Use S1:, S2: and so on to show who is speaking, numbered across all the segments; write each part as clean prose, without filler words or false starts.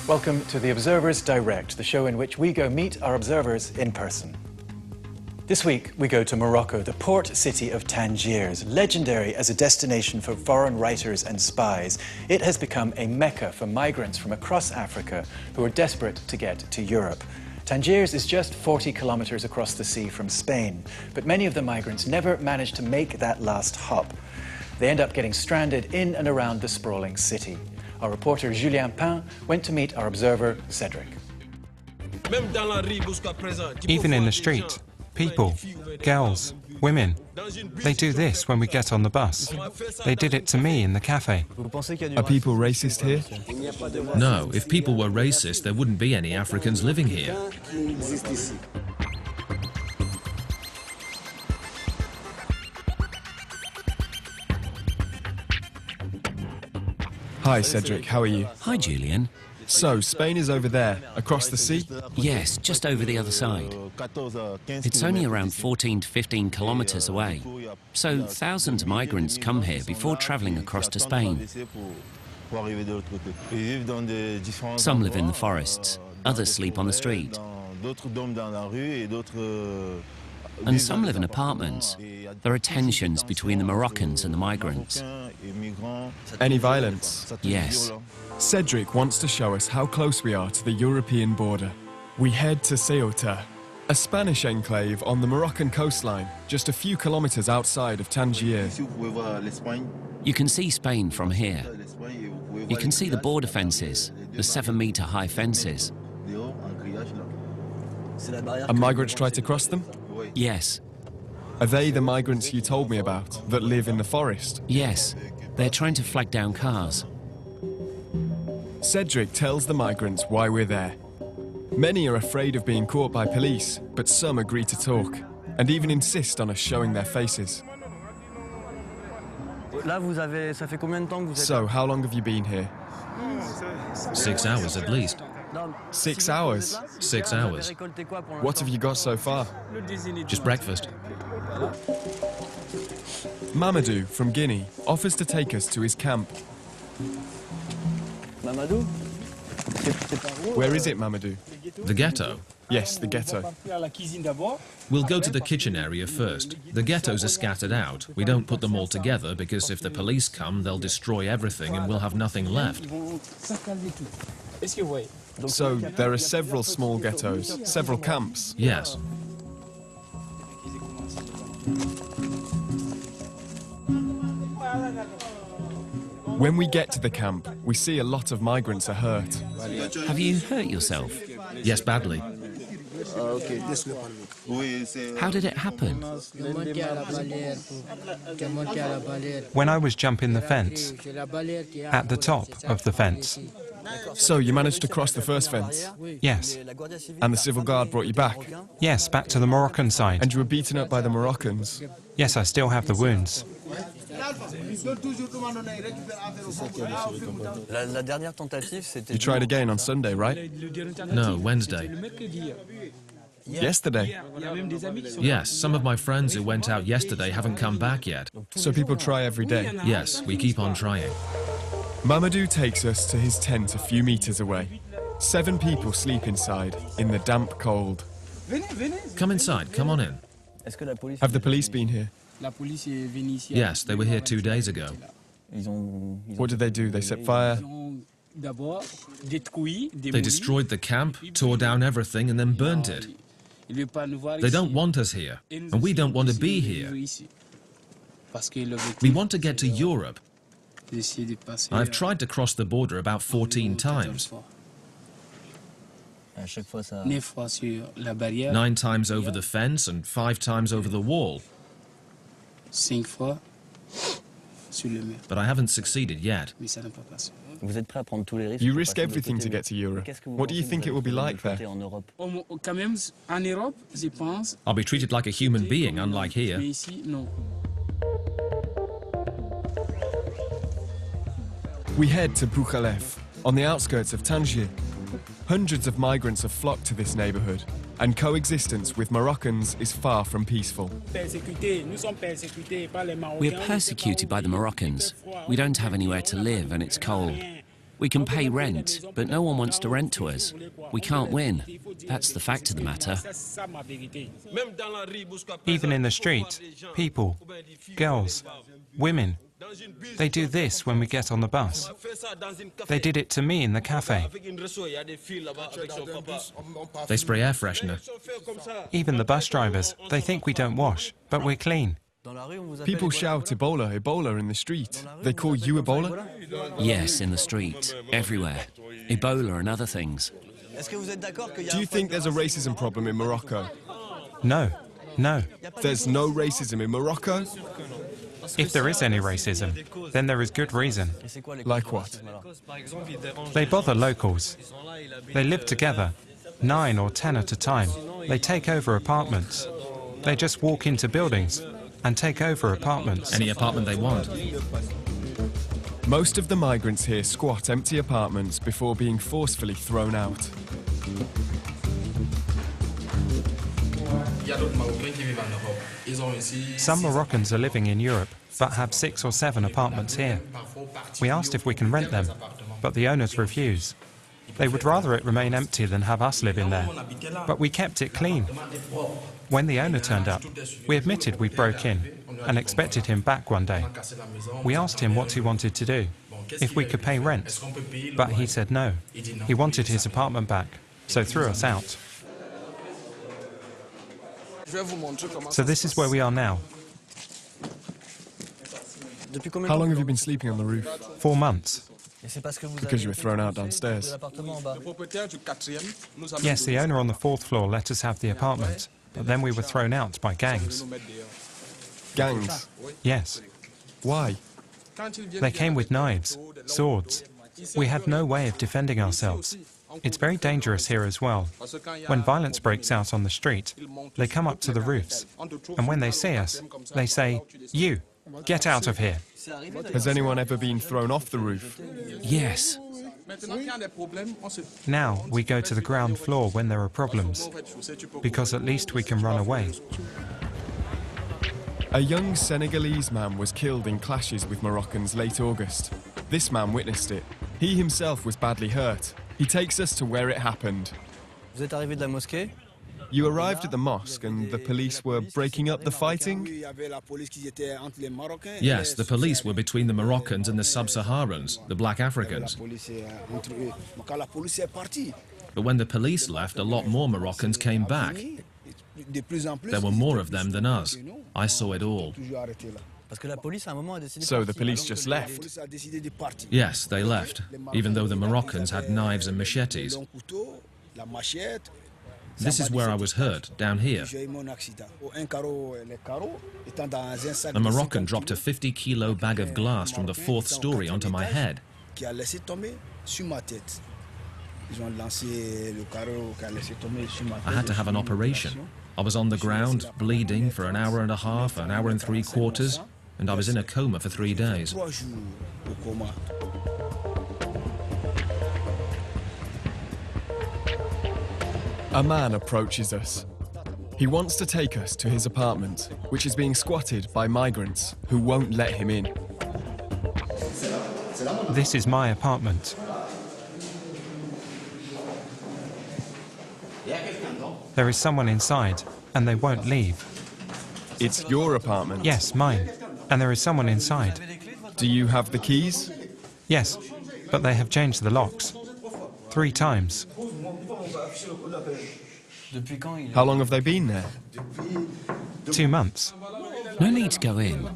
S1: Welcome to The Observers Direct, the show in which we go meet our observers in person. This week, we go to Morocco, the port city of Tangiers. Legendary as a destination for foreign writers and spies, it has become a mecca for migrants from across Africa who are desperate to get to Europe. Tangiers is just 40 kilometers across the sea from Spain, but many of the migrants never manage to make that last hop. They end up getting stranded in and around the sprawling city. Our reporter Julien Pain went to meet our observer, Cedric.
S2: Even in the street, people, girls, women, they do this when we get on the bus. They did it to me in the cafe.
S3: Are people racist here?
S4: No, if people were racist, there wouldn't be any Africans living here.
S3: Hi, Cedric, how are you?
S5: Hi, Julien.
S3: So, Spain is over there, across the sea?
S5: Yes, just over the other side. It's only around 14 to 15 kilometers away. So, thousands of migrants come here before traveling across to Spain. Some live in the forests, others sleep on the street. And some live in apartments. There are tensions between the Moroccans and the migrants.
S3: Any violence?
S5: Yes.
S3: Cedric wants to show us how close we are to the European border. We head to Ceuta, a Spanish enclave on the Moroccan coastline, just a few kilometers outside of Tangier.
S5: You can see Spain from here. You can see the border fences, the 7-meter high fences.
S3: And migrants try to cross them?
S5: Yes.
S3: Are they the migrants you told me about, that live in the forest?
S5: Yes. They're trying to flag down cars.
S3: Cedric tells the migrants why we're there. Many are afraid of being caught by police, but some agree to talk, and even insist on us showing their faces. So, how long have you been here?
S4: 6 hours at least.
S3: 6 hours?
S4: 6 hours.
S3: What have you got so far?
S4: Just breakfast.
S3: Mamadou from Guinea offers to take us to his camp. Where is it, Mamadou?
S4: The ghetto.
S3: Yes, the ghetto.
S4: We'll go to the kitchen area first. The ghettos are scattered out. We don't put them all together because if the police come, they'll destroy everything and we'll have nothing left.
S3: So, there are several small ghettos, several camps.
S4: Yes.
S3: When we get to the camp, we see a lot of migrants are hurt.
S5: Have you hurt yourself?
S4: Yes, badly.
S5: How did it happen?
S2: When I was jumping the fence, at the top of the fence.
S3: So, you managed to cross the first fence?
S2: Yes.
S3: And the civil guard brought you back?
S2: Yes, back to the Moroccan side.
S3: And you were beaten up by the Moroccans?
S2: Yes, I still have the wounds.
S3: You tried again on Sunday, right?
S4: No, Wednesday.
S3: Yesterday?
S4: Yes, some of my friends who went out yesterday haven't come back yet.
S3: So people try every day?
S4: Yes, we keep on trying.
S3: Mamadou takes us to his tent a few meters away. 7 people sleep inside, in the damp cold.
S4: Come inside, come on in.
S3: Have the police been here?
S4: Yes, they were here 2 days ago.
S3: What did they do? They set fire?
S4: They destroyed the camp, tore down everything and then burnt it. They don't want us here, and we don't want to be here. We want to get to Europe. I've tried to cross the border about 14 times. 9 times over the fence and 5 times over the wall. But I haven't succeeded yet.
S3: You risk everything to get to Europe. What do you think it will be like there?
S4: I'll be treated like a human being, unlike here.
S3: We head to Bouchalef, on the outskirts of Tangier. Hundreds of migrants have flocked to this neighborhood, and coexistence with Moroccans is far from peaceful.
S5: We're persecuted by the Moroccans. We don't have anywhere to live and it's cold. We can pay rent, but no one wants to rent to us. We can't win. That's the fact of the matter.
S2: Even in the street, people, girls, women, they do this when we get on the bus. They did it to me in the cafe.
S4: They spray air freshener.
S2: Even the bus drivers, they think we don't wash, but we're clean.
S3: People shout Ebola, Ebola in the street. They call you Ebola?
S5: Yes, in the street, everywhere. Ebola and other things.
S3: Do you think there's a racism problem in Morocco?
S2: No, no.
S3: There's no racism in Morocco?
S2: If there is any racism, then there is good reason.
S3: Like what?
S2: They bother locals. They live together, 9 or 10 at a time. They take over apartments. They just walk into buildings and take over apartments.
S4: Any apartment they want.
S3: Most of the migrants here squat empty apartments before being forcefully thrown out.
S2: Some Moroccans are living in Europe, but have 6 or 7 apartments here. We asked if we can rent them, but the owners refuse. They would rather it remain empty than have us live in there. But we kept it clean. When the owner turned up, we admitted we broke in and expected him back one day. We asked him what he wanted to do, if we could pay rent, but he said no. He wanted his apartment back, so threw us out. So this is where we are now.
S3: How long have you been sleeping on the roof?
S2: 4 months.
S3: Because you were thrown out downstairs.
S2: Yes, the owner on the 4th floor let us have the apartment, but then we were thrown out by gangs.
S3: Gangs?
S2: Yes.
S3: Why?
S2: They came with knives, swords. We had no way of defending ourselves. It's very dangerous here as well. When violence breaks out on the street, they come up to the roofs, and when they see us, they say, "You, get out of here."
S3: Has anyone ever been thrown off the roof?
S5: Yes.
S2: Now we go to the ground floor when there are problems, because at least we can run away.
S3: A young Senegalese man was killed in clashes with Moroccans late August. This man witnessed it. He himself was badly hurt. He takes us to where it happened. You arrived at the mosque and the police were breaking up the fighting?
S4: Yes, the police were between the Moroccans and the Sub-Saharans, the black Africans. But when the police left, a lot more Moroccans came back. There were more of them than us. I saw it all.
S3: So the police just left?
S4: Yes, they left, even though the Moroccans had knives and machetes. This is where I was hurt, down here. A Moroccan dropped a 50-kilo bag of glass from the 4th story onto my head. I had to have an operation. I was on the ground, bleeding for an hour and a half, an hour and 3/4, and I was in a coma for 3 days.
S3: A man approaches us. He wants to take us to his apartment, which is being squatted by migrants who won't let him in.
S2: This is my apartment. There is someone inside, and they won't leave.
S3: It's your apartment?
S2: Yes, mine. And there is someone inside.
S3: Do you have the keys?
S2: Yes, but they have changed the locks 3 times.
S3: How long have they been there?
S2: 2 months.
S5: No need to go in.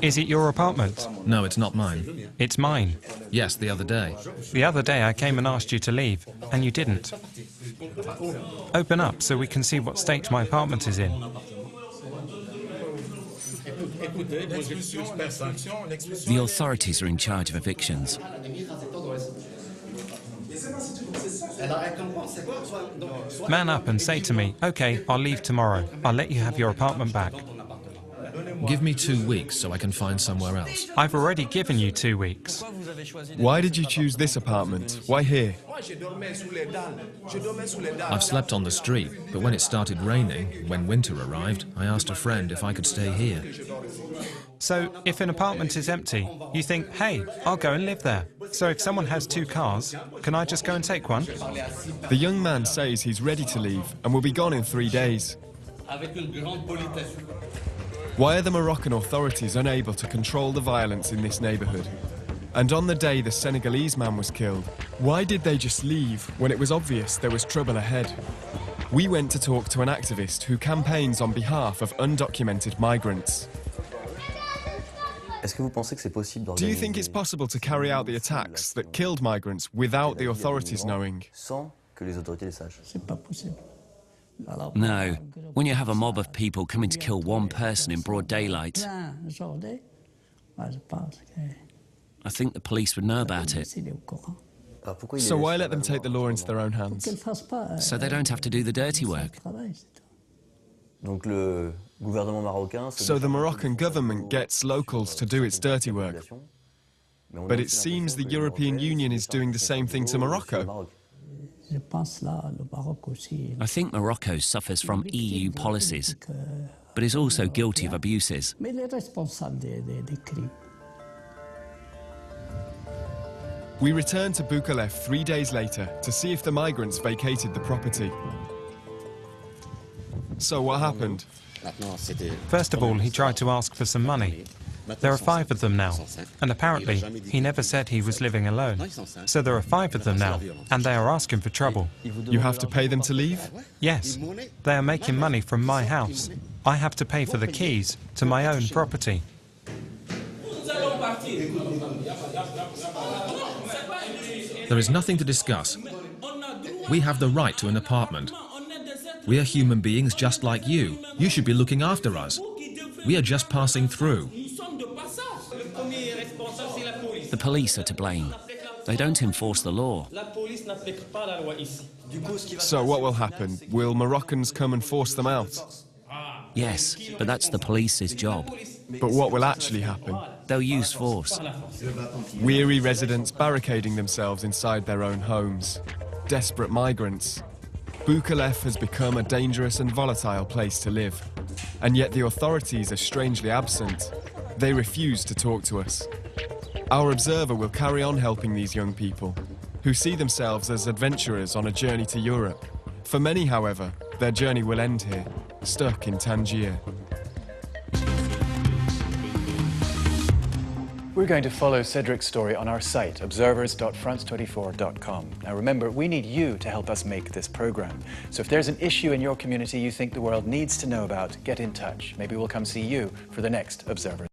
S2: Is it your apartment?
S4: No, it's not mine.
S2: It's mine.
S4: Yes, the other day.
S2: The other day I came and asked you to leave, and you didn't. Open up so we can see what state my apartment is in.
S5: The authorities are in charge of evictions.
S2: Man up and say to me, "Okay, I'll leave tomorrow. I'll let you have your apartment back."
S4: Give me 2 weeks so I can find somewhere else.
S2: I've already given you 2 weeks.
S3: Why did you choose this apartment? Why here?
S4: I've slept on the street, but when it started raining, when winter arrived, I asked a friend if I could stay here.
S2: So, if an apartment is empty, you think, hey, I'll go and live there. So if someone has 2 cars, can I just go and take one?
S3: The young man says he's ready to leave and will be gone in 3 days. Why are the Moroccan authorities unable to control the violence in this neighbourhood? And on the day the Senegalese man was killed, why did they just leave when it was obvious there was trouble ahead? We went to talk to an activist who campaigns on behalf of undocumented migrants. Do you think it's possible to carry out the attacks that killed migrants without the authorities knowing?
S5: No. When you have a mob of people coming to kill one person in broad daylight, I think the police would know about it.
S3: So why let them take the law into their own hands?
S5: So they don't have to do the dirty work.
S3: So the Moroccan government gets locals to do its dirty work. But it seems the European Union is doing the same thing to Morocco.
S5: I think Morocco suffers from EU policies, but is also guilty of abuses.
S3: We returned to Bukalef 3 days later to see if the migrants vacated the property. So what happened?
S2: First of all, he tried to ask for some money. There are 5 of them now, and apparently he never said he was living alone. So there are 5 of them now, and they are asking for trouble.
S3: You have to pay them to leave?
S2: Yes, they are making money from my house. I have to pay for the keys to my own property.
S4: There is nothing to discuss. We have the right to an apartment. We are human beings just like you. You should be looking after us. We are just passing through.
S5: The police are to blame. They don't enforce the law.
S3: So what will happen? Will Moroccans come and force them out?
S5: Yes, but that's the police's job.
S3: But what will actually happen?
S5: They'll use force.
S3: Weary residents barricading themselves inside their own homes. Desperate migrants. Bukalef has become a dangerous and volatile place to live. And yet the authorities are strangely absent. They refuse to talk to us. Our observer will carry on helping these young people, who see themselves as adventurers on a journey to Europe. For many, however, their journey will end here, stuck in Tangier.
S1: We're going to follow Cedric's story on our site, observers.france24.com. Now remember, we need you to help us make this program. So if there's an issue in your community you think the world needs to know about, get in touch. Maybe we'll come see you for the next Observer.